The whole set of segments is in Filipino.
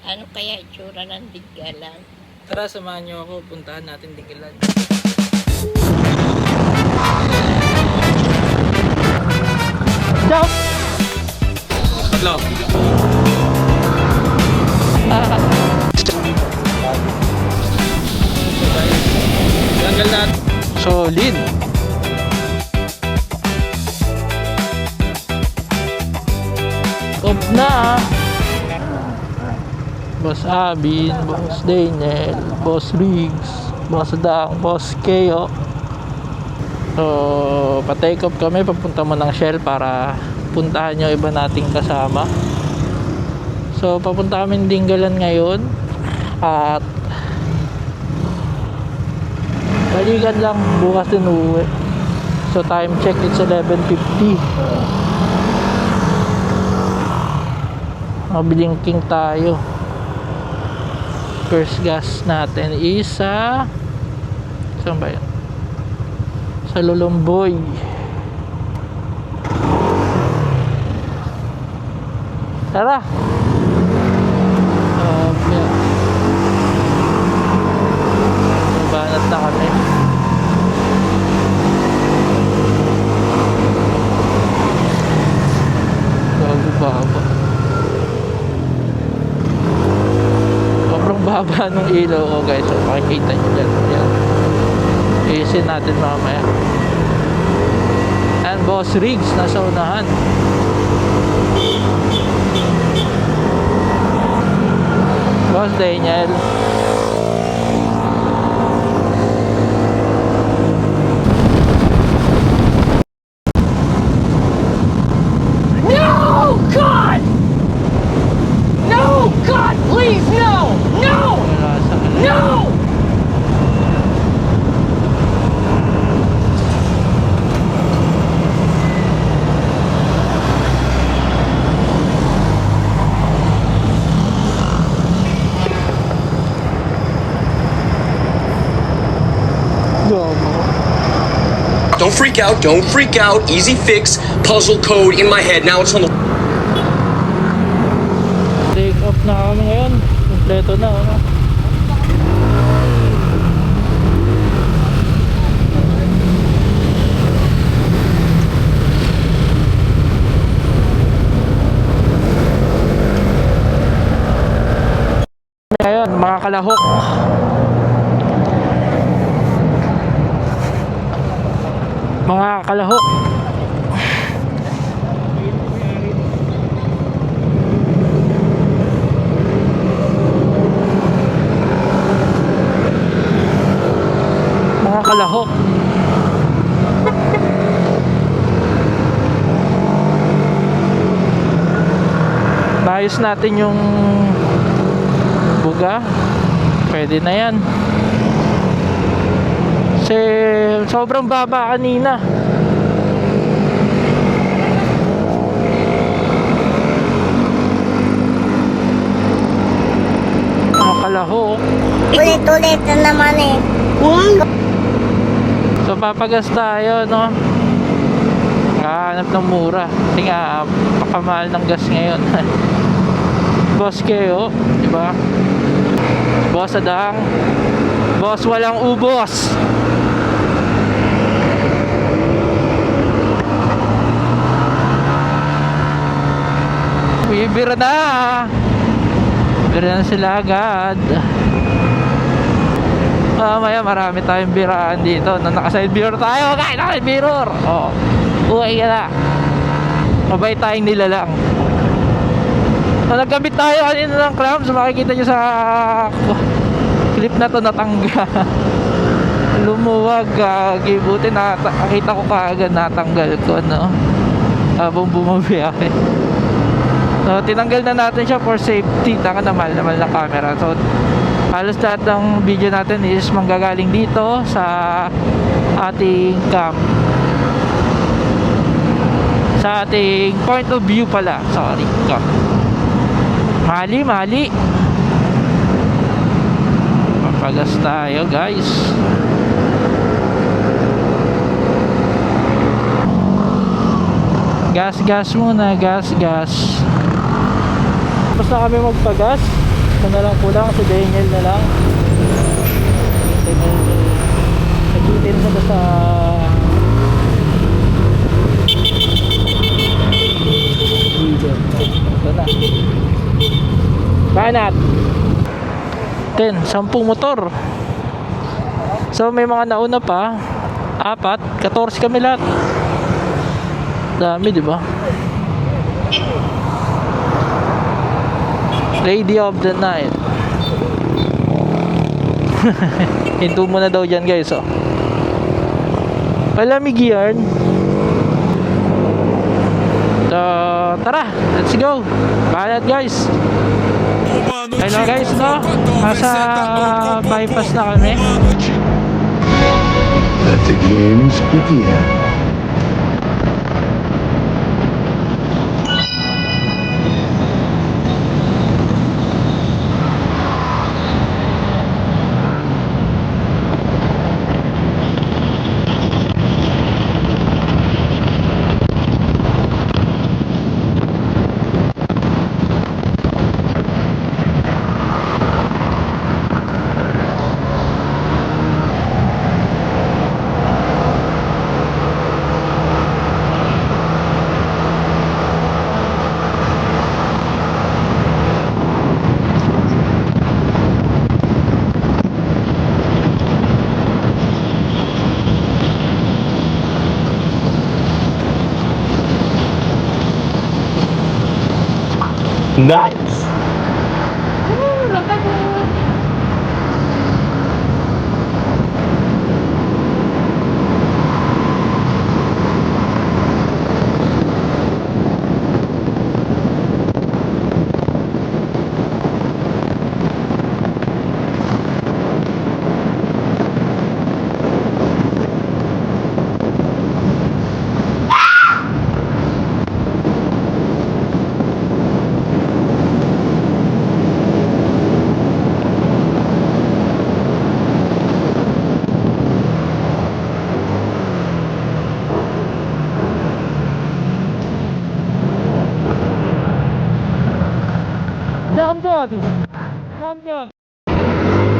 Ano kaya itsura ng Digalan? Tara, samahan niyo ako. Puntahan natin Digalan. Jump! Hello. Tanggal natin. Solid. Top na. Boss Abin, Boss Daniel, Boss Riggs, Boss Dang, Boss Keo. So, pa-take off kami, papunta mo ng Shell para puntahan yung iba nating kasama. So, papunta kami ng Dingalan ngayon. At balikan lang, bukas din uwi. So, time check, it's 11:50. Mabilingking tayo. First gas natin is sa saan ba yun? Sa Lulumboy. Tara. Yeah. Banat na kami. Bago-baba. Sobrang baba ng ilaw ko, guys. So, makikita nyo dyan. Ayan. Iisin natin mamaya. And Boss Riggs nasa unahan. Boss Daniel. No! God! No! God, please, no! No! Wala sa No! Don't freak out, don't freak out. Easy fix, puzzle code in my head. Now it's on the... Take off na kami ngayon. Kompleto na, ano? Ngayon, mga kalahok. Mga kalahok. Mga kalahok. Maayos natin yung buga. Pwede na yan. Kasi sobrang baba kanina. Mga kalahok. Ulit-ulit na naman eh. So papagas tayo, no? Kahanap ng mura. Kasi nga pakamahal ng gas ngayon. Boss Keo, di ba? Boss Adang. Boss walang ubos. Bibira na. Bibira na sila agad. Mamaya marami tayong biraan dito. Naka-side mirror tayo. Guys, naka-side mirror. Oh. Uwi ka na. Mabay tayong nilalang. So, nagkabit tayo kanina ng clamps. Makikita nyo sa clip na to, natanggal. Lumuwag. Buti nakita ko kaagad, natanggal ko, no? Habang bumabiyahe. So, tinanggal na natin siya for safety. Taka na mahal na camera. So, halos lahat ng video natin is manggagaling dito sa ating cam. Sa ating point of view pala. Sorry, cam. Mali. Papagas tayo, guys. Gas muna, gas. Basta kami magpagas. Ito na lang kulang, si Daniel na lang. Nagitin mo na sa leader. Ito na. Banat 10 motor. So may mga nauna pa 4, 14 kami lahat. Dami, di ba? Lady of the night. Hinto muna daw dyan, guys. Oh. Palamig yarn. So, tara, let's go. Balat, guys. Hello, guys, no? Nasa bypass na kami. Let the games begin. Nice.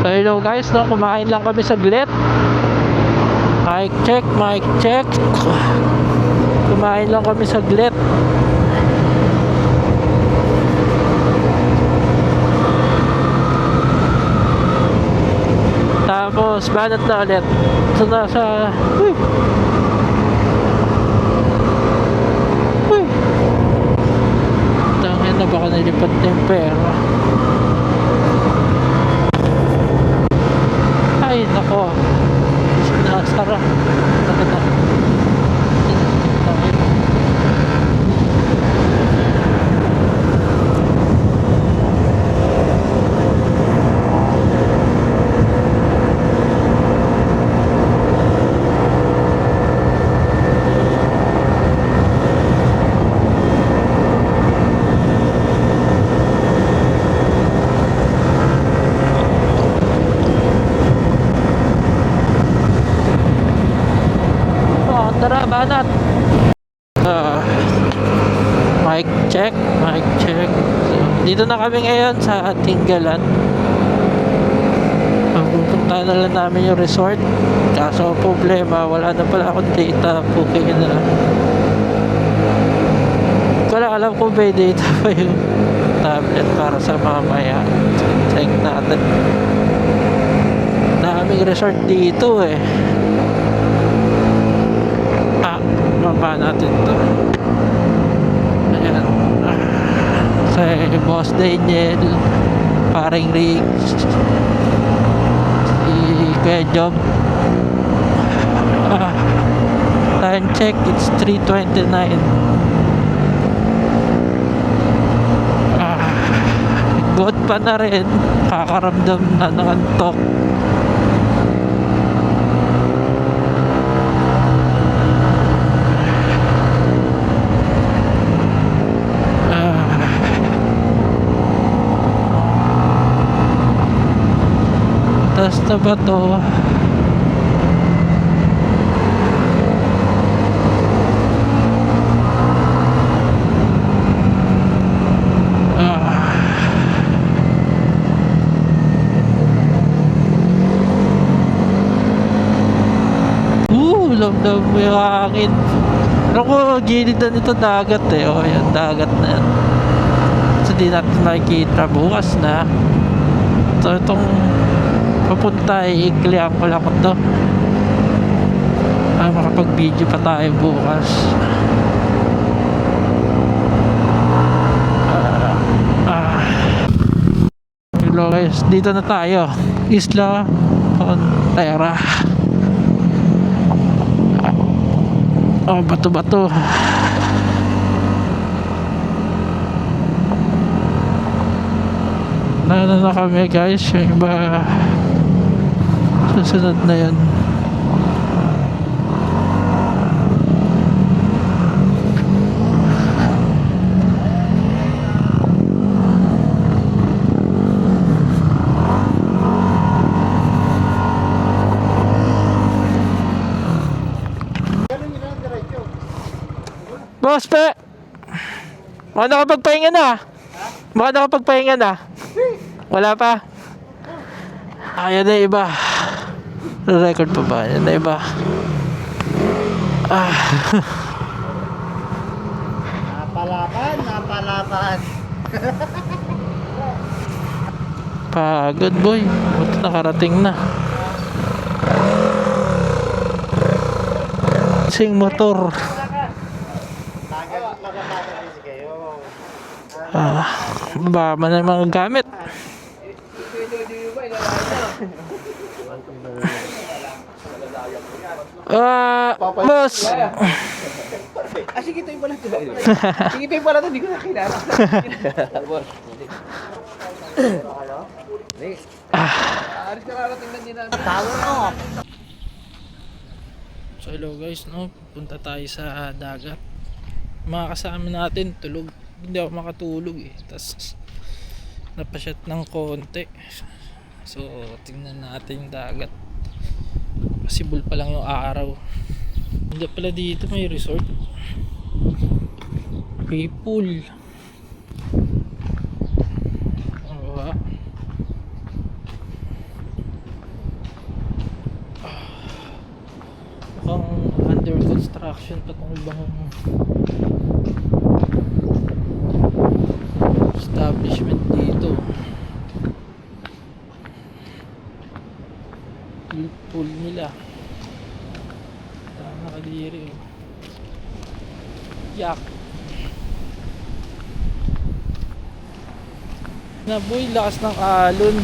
So hello guys, no, kumain lang kami saglit. Mic check, mic check. Kumain lang kami saglit. Tapos banat na ulit. So nasa Uy tangin na, baka nalipat na yung pera. Ay nako, sinasara. Tara, banat. Mic check, mic check. So, dito na kami ngayon sa Tinggalan. Pupunta na lang namin yung resort. Kaso problema, wala na pala akong data. Puking na. Wala, alam ko may data pa yung tablet para sa mamaya. Check natin. Daming resort dito eh. Baba natin to. Ayan. Sa Boss Daniel, paring Rick, si Kuya Job. Time check, it's 3:29. Good pa na rin, kakaramdam na ng antok. Taas na ba to? Lamdam mo yung hangin. Alam ko, gilid na nito dagat eh. O, yan, dagat na yan. So, di natin makikita bukas na. So, itong papunta ay iklihan ko lang ito. Makapag-video pa tayo bukas. Hello guys, dito na tayo. Isla Frontera. Oh, bato-bato. Na kami guys. Yung iba susunod na yun. Boss, pe! Baka nakapagpahinga na. Baka nakapagpahinga na. Wala pa. Ayan na iba. Record pa ba? Ayan na iba. Napalapan. Pagod boy. Buti nakarating na. Sing motor. Baba na yung mga gamit. Boss. Sige, ito yung pala ito. Sige, ito yung pala ito. Hindi ko nakilala. Aris ka karating na din namin. Tawag mo. So hello guys, no? Punta tayo sa dagat. Mga kasama natin tulog. Hindi ako makatulog eh. Tapos napasyat ng konti. So tingnan natin yung dagat. Possible pa lang yung araw. Hindi pala dito may resort. May pool. Mukhang under construction pa itong ibang establishment dito. Yung pool nila nakadiri. Yak na boy, lakas ng alon.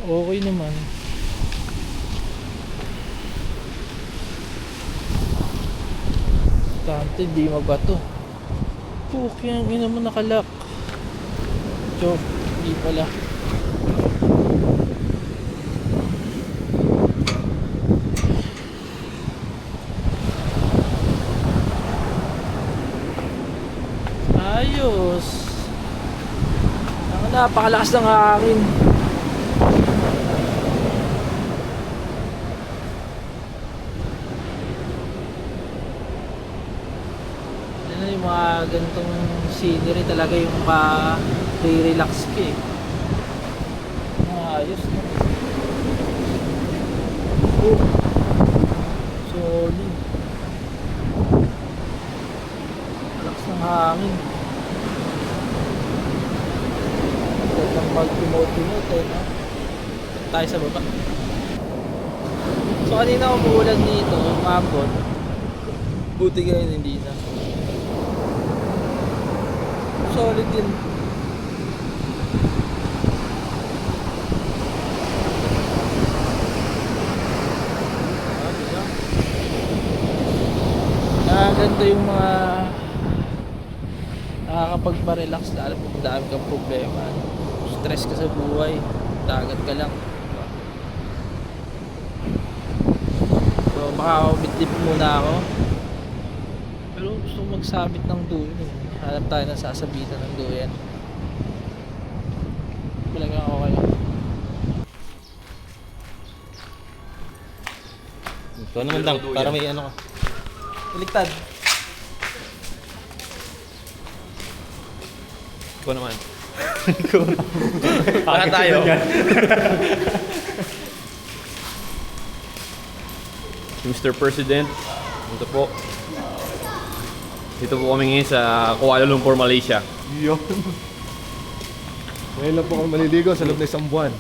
Okay naman. Tante, di mabato. Puki, ang ina mo nakalak. Joke, di pala. Ayos. Ang napakalakas ng hangin. Yung mga ganitong scenery talaga yung ma-relax ka eh. Ayos no? Oh, solid. Relax ng hangin. Gandang mag-emote eh, no? Tayo sa baba. So kanina umuulan dito, umabot. Buti ngayon hindi na. Solid din. Ganda yung mga nakakapagpa-relax lalo kung dami kang problema. Stress ka sa buhay, dagat ka lang. So makakabit-dip muna ako. Pero gusto ko magsabit ng duyan. Hanap tayo ng sasabitan ng duyan. Talagang okay. Ito naman lang, para may ano ka. Baliktad. Ikaw naman. Ikaw naman. Para tayo. Mr. President. Ito po. Dito po kami ngayon sa Kuala Lumpur, Malaysia. Yun. Ngayon lang po kami maliligo sa loob ng isang buwan.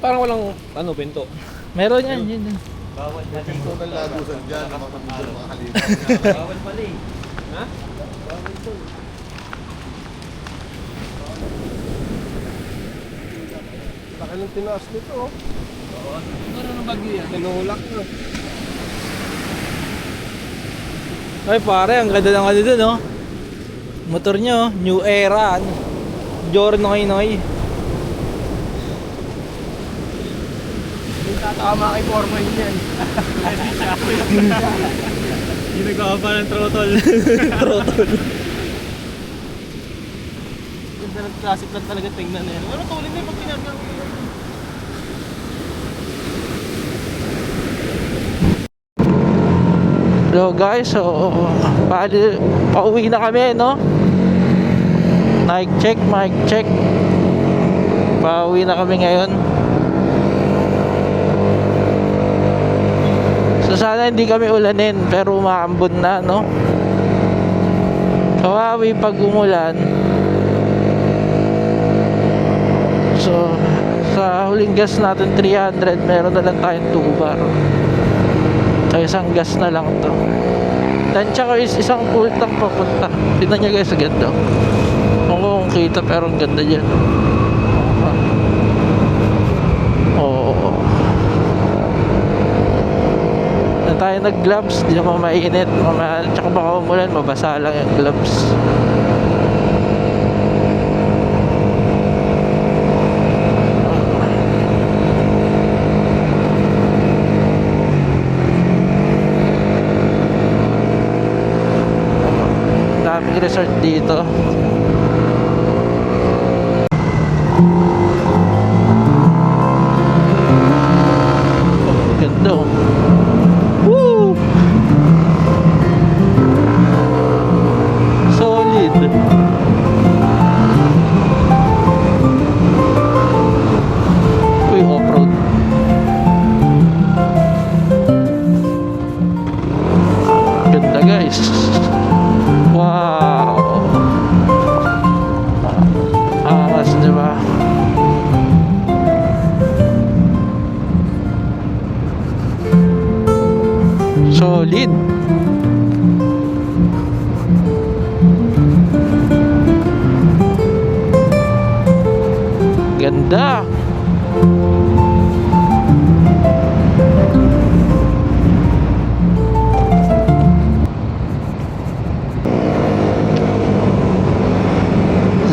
Parang walang pinto. Meron yan, yun. Ito ng lagusan dyan, mga halika. Bawal pala eh. Ha? Laki ng tinaas nito, oh. Oo. Ano ng bagyo yan? Tinulak na. Ay pare, ang ganda ng ano dun, oh. Motor nyo, new era, ano. Jornoy Noy. Tama kay Foreman yan. Ginagawa pa ng throttle. Ganda ng classic lang talaga tingnan na yan. Ano tuloy na yung pag pinaggang Hello guys, so pauwi na kami, no? Mic check. Pauwi na kami ngayon. So sana hindi kami ulanin, pero umaambon na, no? Kawawi pag umulan. So sa huling gas natin 300, meron na lang tayong 2 bar. Kaya isang gas na lang to. Tansya ko is isang full tank papunta. Tignan nyo guys, ganda. Kung kita, pero ang ganda dyan. Oo. Na tayo nag-gloves, di naman mainit. Tsaka baka umulan, mabasa lang yung gloves. Daming resort dito. Ganda, oh. Woo! Solid. Uy, off-road. Ganda guys. Wow. Angas, diba? Solid. Ganda.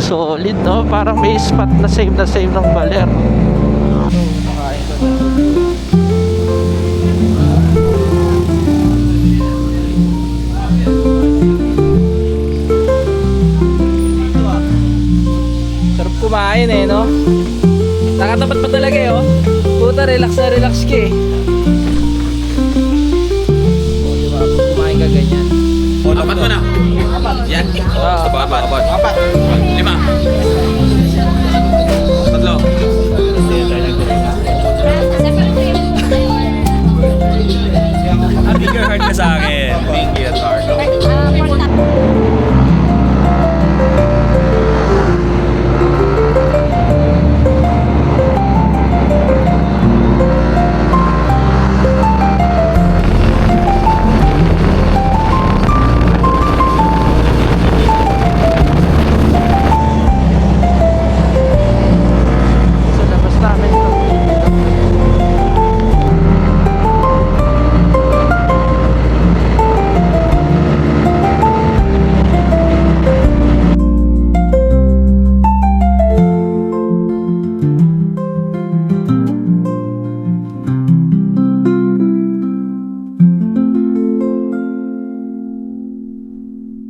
Solid, no? Parang may spot na same ng baler. Sarap kumain eh, no? Nakatapat pa talaga eh, oh. Puta, relax na relax ka eh. O, diba? Pag kumain ka ganyan. Apat mo na. Yan. Ah. Apat. 5.